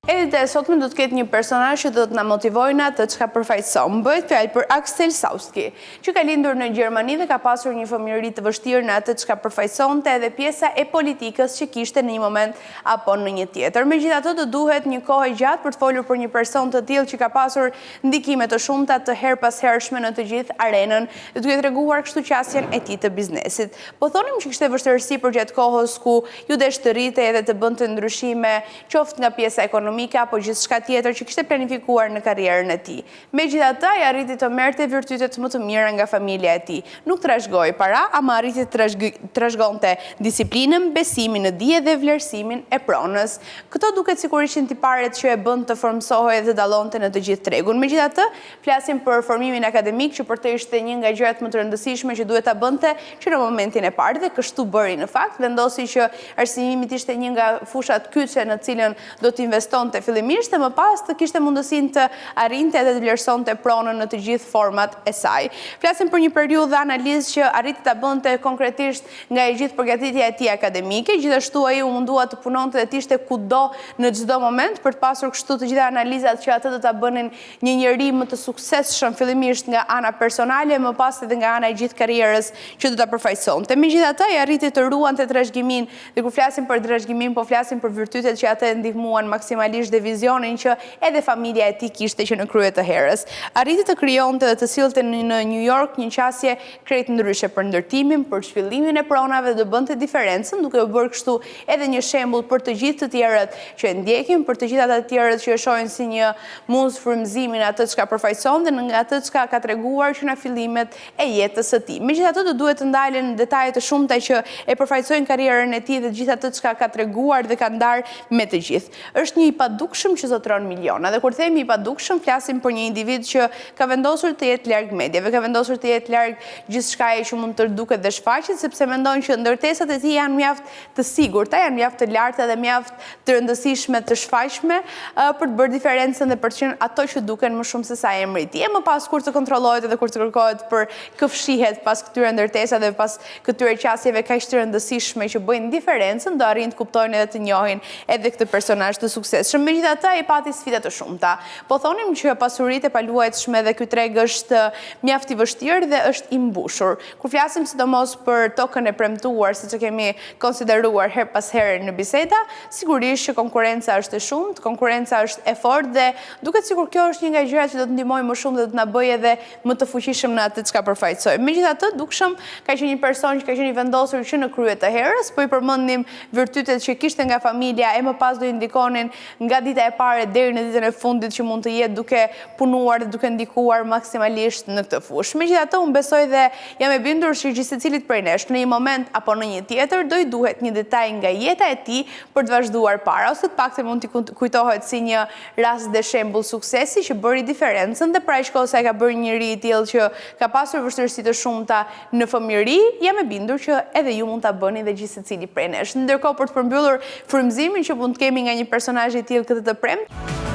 Edhe sotme do të ketë një personazh që do të na motivojë atë çka përfaqëson. Bëhet fjalë për Axel Sauski, që ka lindur në Gjermani dhe ka pasur një fëmijëri të vështirë në atë çka përfaqësonte edhe pjesa e politikës që kishte në një moment apo në një tjetër. Megjithatë, do duhet një kohë gjatë për të folur për një person të tillë që ka pasur ndikime të shumta të her pas hershme në të gjithë arenën, dhe duhet treguar kështu qasjen e tij të biznesit. Po thonim që kishte vështirësi përgjatë kohës ku ju desh të rrite edhe të bënte ndryshime, qoftë nga pjesa ekonomike apo gjithçka tjetër që kishte planifikuar në karrierën e tij. Megjithatë, ai arriti të merrte virtytet më të mira nga familja e tij. Nuk trashëgoi para, ama arriti të trashëgonte disiplinën, besimin në dije dhe vlerësimin e pronës. Këto duket sikur ishin tiparet që e bën të formsohej dhe të dallonte në të gjithë tregun. Megjithatë, flasim për formimin akademik, që për të ishte një nga gjërat më të rëndësishme që duhet ta bënte që në momentin e parë, dhe kështu bëri në fakt. Vendosi që arsimimi ishte një nga fushat kyçe në cilën do të investonte fillimisht, dhe më pas të kishte mundësinë të arrinte dhe të vlerësonte pronën në të gjithë format e saj. Flasim për një periudhë analizë që arriti ta bënte konkretisht nga e gjithë përgatitja e tij akademike. Gjithashtu ai u mundua të punonte dhe të ishte kudo në çdo moment për të pasur kështu të gjitha analizat që atë do ta bënin një njeri më të suksesshëm fillimisht nga ana personale, më pas edhe nga ana e gjithë karrierës që do ta përfaqësonte. Megjithatë, ai arriti të ruante trashëgimin, dhe kur flasim për trashëgimin, po flasim për virtytet që atë ndihmuan maksimalisht dhe vizionin që edhe familja e tij kishte që në krye të herës. Arriti të krijonte dhe të sillte në New York një qasje krejt ndryshe për ndërtimin, për zhvillimin e pronave, dhe bënte diferencën, duke u bërë kështu edhe një shembull për të gjithë të tjerët që e ndjekin, për të gjithë ata të tjerët që e shohin si një muz frymëzimi në atë çka përfaqëson dhe në atë çka ka treguar që në fillimet e jetës së tij. Megjithatë, do duhet të ndalen detaje të shumta që e përfaqësojnë karrierën e tij dhe gjithë atë çka ka treguar dhe ka ndarë me të gjithë. Është një padukshëm që zotron miliona. Dhe kur themi i padukshëm, flasim për një individ që ka vendosur të jetë larg mediave, ka vendosur të jetë larg gjithçkaje që mund të duket dhe shfaqet, sepse mendon që ndërtesat e tij janë mjaft të sigurta, janë mjaft të larta dhe mjaft të rëndësishme, të shfaqshme për të bërë diferencën dhe për të qenë ato që duken më shumë se sa emri i tij. E më pas kur të kontrollohet dhe kur të kërkohet për këfshihet pas këtyre ndërtesave, pas këtyre qasjeve kaq të rëndësishme që bëjnë diferencën, do arrin të kuptojnë edhe të njohin edhe këtë personazh të suksesshëm. Megjithatë, ai pati sfida të shumta. Po thonim që pasuritë e paluajtshme dhe ky treg është mjaft i vështirë dhe është i mbushur. Kur flasim sidomos për tokën e premtuar, siç e kemi konsideruar her pas here në biseda, sigurisht që konkurenca është e shumtë, konkurenca është e fortë dhe duket sikur kjo është një nga gjërat që do të ndihmojë më shumë dhe do të na bëjë edhe më të fuqishëm në atë çka përfaqësojmë. Megjithatë, dukshëm ka qenë një person që ka qenë i vendosur që në krye të herës, po i përmendim virtytet që kishte nga familja, e më pas do i ndikonin nga dita e parë deri në ditën e fundit që mund të jetë duke punuar dhe duke ndikuar maksimalisht në këtë fushë. Megjithatë, unë besoj dhe jam e bindur që gjithë secilit prej nesh në një moment apo në një tjetër do i duhet një detaj nga jeta e tij për të vazhduar para, ose të paktën mund t'i kujtohet si një rast dhe shembull suksesi që bëri diferencën, dhe pra shkollë sa e ka bërë njëri i tillë që ka pasur vështirësi të shumta në fëmijëri, jam e bindur që edhe ju mund ta bëni dhe gjithë secili prej nesh. Ndërkohë, për të përmbyllur frymëzimin që mund të kemi nga një personazh i tillë këtë të premtë,